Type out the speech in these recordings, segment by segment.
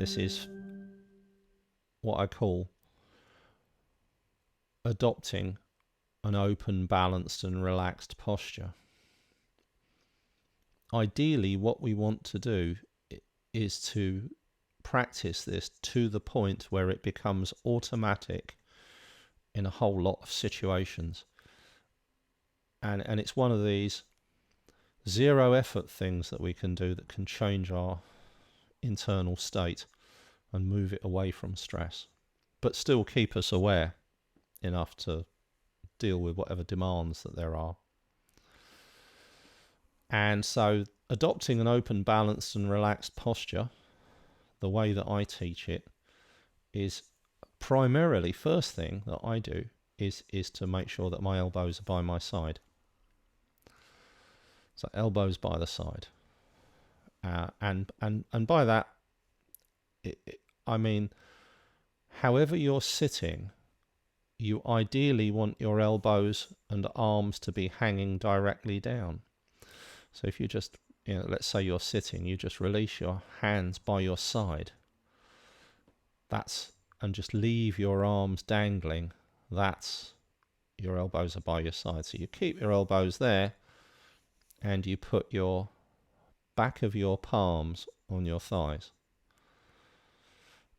This is what I call adopting an open, balanced and relaxed posture. Ideally, what we want to do is to practice this to the point where it becomes automatic in a whole lot of situations. And it's one of these zero effort things that we can do that can change our internal state and move it away from stress, but still keep us aware enough to deal with whatever demands that there are. And so adopting an open, balanced and relaxed posture, the way that I teach it, is primarily, first thing that I do is to make sure that my elbows are by my side. So elbows by the side. And by that, I mean, however you're sitting, you ideally want your elbows and arms to be hanging directly down. So if you just, let's say you're sitting, you just release your hands by your side. And just leave your arms dangling. That's, your elbows are by your side. So you keep your elbows there and you put your back of your palms on your thighs.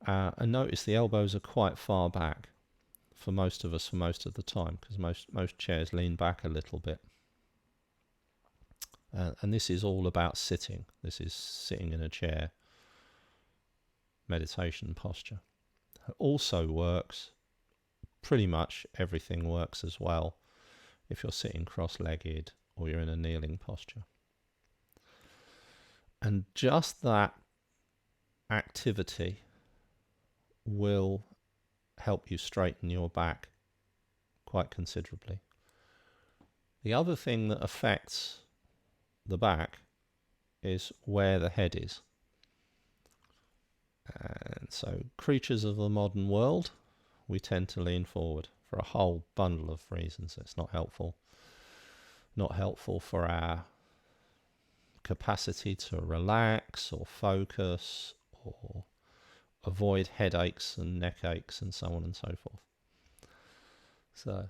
And notice the elbows are quite far back for most of us for most of the time, because most chairs lean back a little bit. And this is all about sitting. This is sitting in a chair, meditation posture. It also works, pretty much everything works as well if you're sitting cross-legged or you're in a kneeling posture. And just that activity will help you straighten your back quite considerably. The other thing that affects the back is where the head is. And so creatures of the modern world, we tend to lean forward for a whole bundle of reasons. It's not helpful. Not helpful for our capacity to relax or focus or avoid headaches and neck aches and so on and so forth. So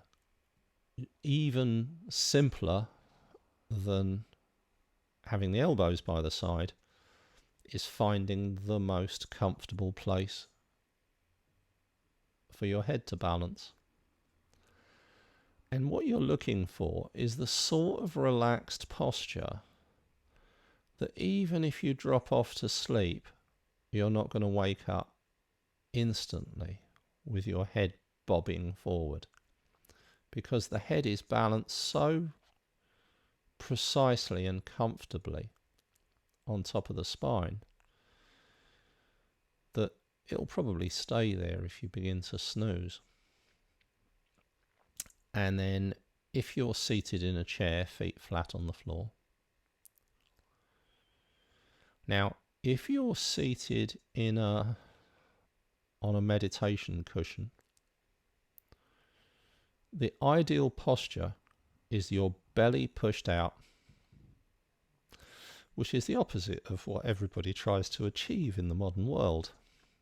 even simpler than having the elbows by the side is finding the most comfortable place for your head to balance. And what you're looking for is the sort of relaxed posture that even if you drop off to sleep, you're not going to wake up instantly with your head bobbing forward, because the head is balanced so precisely and comfortably on top of the spine that it'll probably stay there if you begin to snooze. And then if you're seated in a chair, feet flat on the floor. Now, if you're seated on a meditation cushion, the ideal posture is your belly pushed out, which is the opposite of what everybody tries to achieve in the modern world,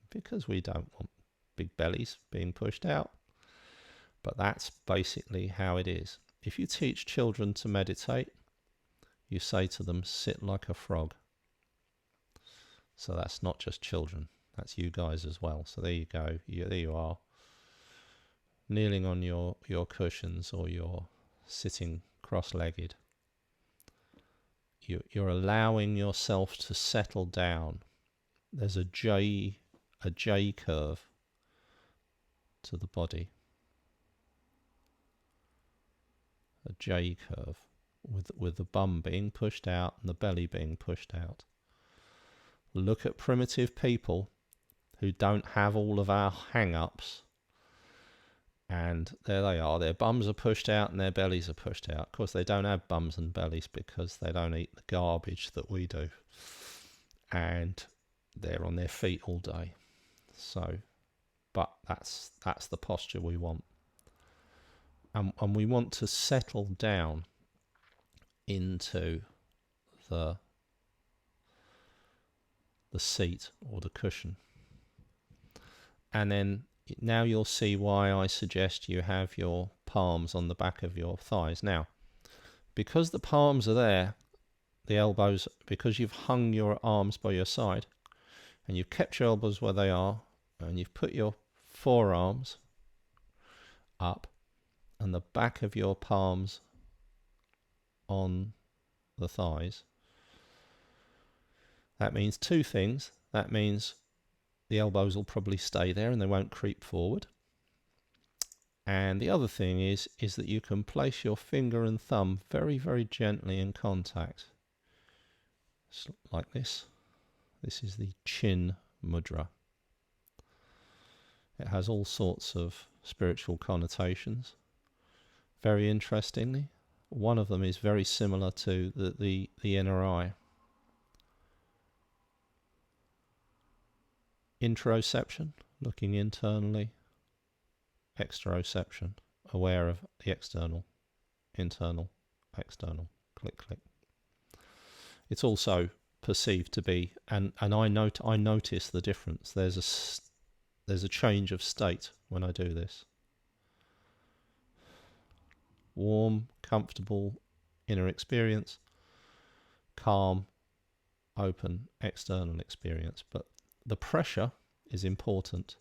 because we don't want big bellies being pushed out. But that's basically how it is. If you teach children to meditate, you say to them, sit like a frog. So that's not just children, that's you guys as well. So there you go, there you are, kneeling on your cushions, or you're sitting cross-legged. You're allowing yourself to settle down. There's a J curve to the body. A J curve with the bum being pushed out and the belly being pushed out. Look at primitive people who don't have all of our hang-ups, and there they are, their bums are pushed out and their bellies are pushed out. Of course they don't have bums and bellies because they don't eat the garbage that we do, and they're on their feet all day. So, but that's the posture we want, and we want to settle down into the seat or the cushion. And then now you'll see why I suggest you have your palms on the back of your thighs. Now, because the palms are there, the elbows, because you've hung your arms by your side and you've kept your elbows where they are and you've put your forearms up and the back of your palms on the thighs, that means two things. That means the elbows will probably stay there and they won't creep forward. And the other thing is that you can place your finger and thumb very, very gently in contact. Like this. This is the chin mudra. It has all sorts of spiritual connotations. Very interestingly, one of them is very similar to the inner eye. Interoception, looking internally. Exteroception, aware of the external, internal, external, click, click. It's also perceived to be, and I notice the difference. There's a change of state when I do this. Warm, comfortable inner experience, calm, open external experience. But the pressure is important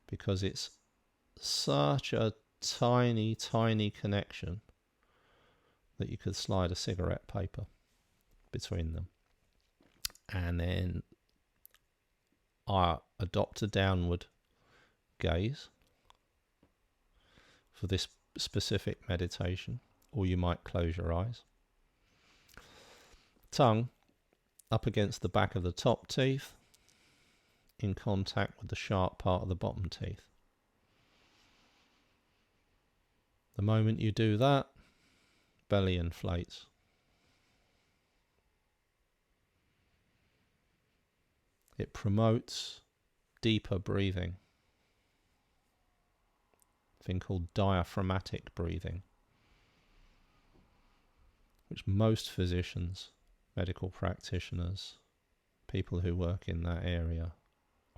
because it's such a tiny, tiny connection that you could slide a cigarette paper between them. And then I adopt a downward gaze for this specific meditation, or you might close your eyes. Tongue up against the back of the top teeth, in contact with the sharp part of the bottom teeth. The moment you do that, belly inflates. It promotes deeper breathing, a thing called diaphragmatic breathing, which most physicians, medical practitioners, people who work in that area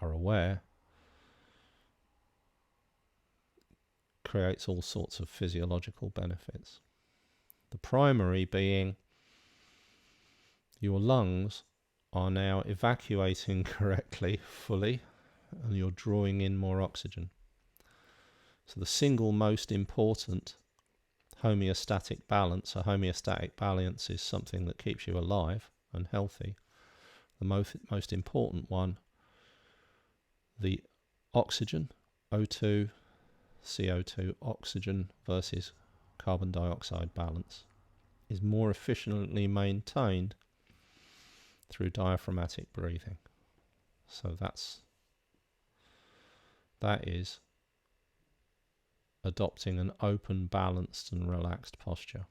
are aware creates all sorts of physiological benefits. The primary being your lungs are now evacuating correctly, fully, and you're drawing in more oxygen. So the single most important homeostatic balance, a homeostatic balance is something that keeps you alive and healthy. The most important one, the oxygen, O2, CO2, oxygen versus carbon dioxide balance, is more efficiently maintained through diaphragmatic breathing. So that is adopting an open, balanced and relaxed posture.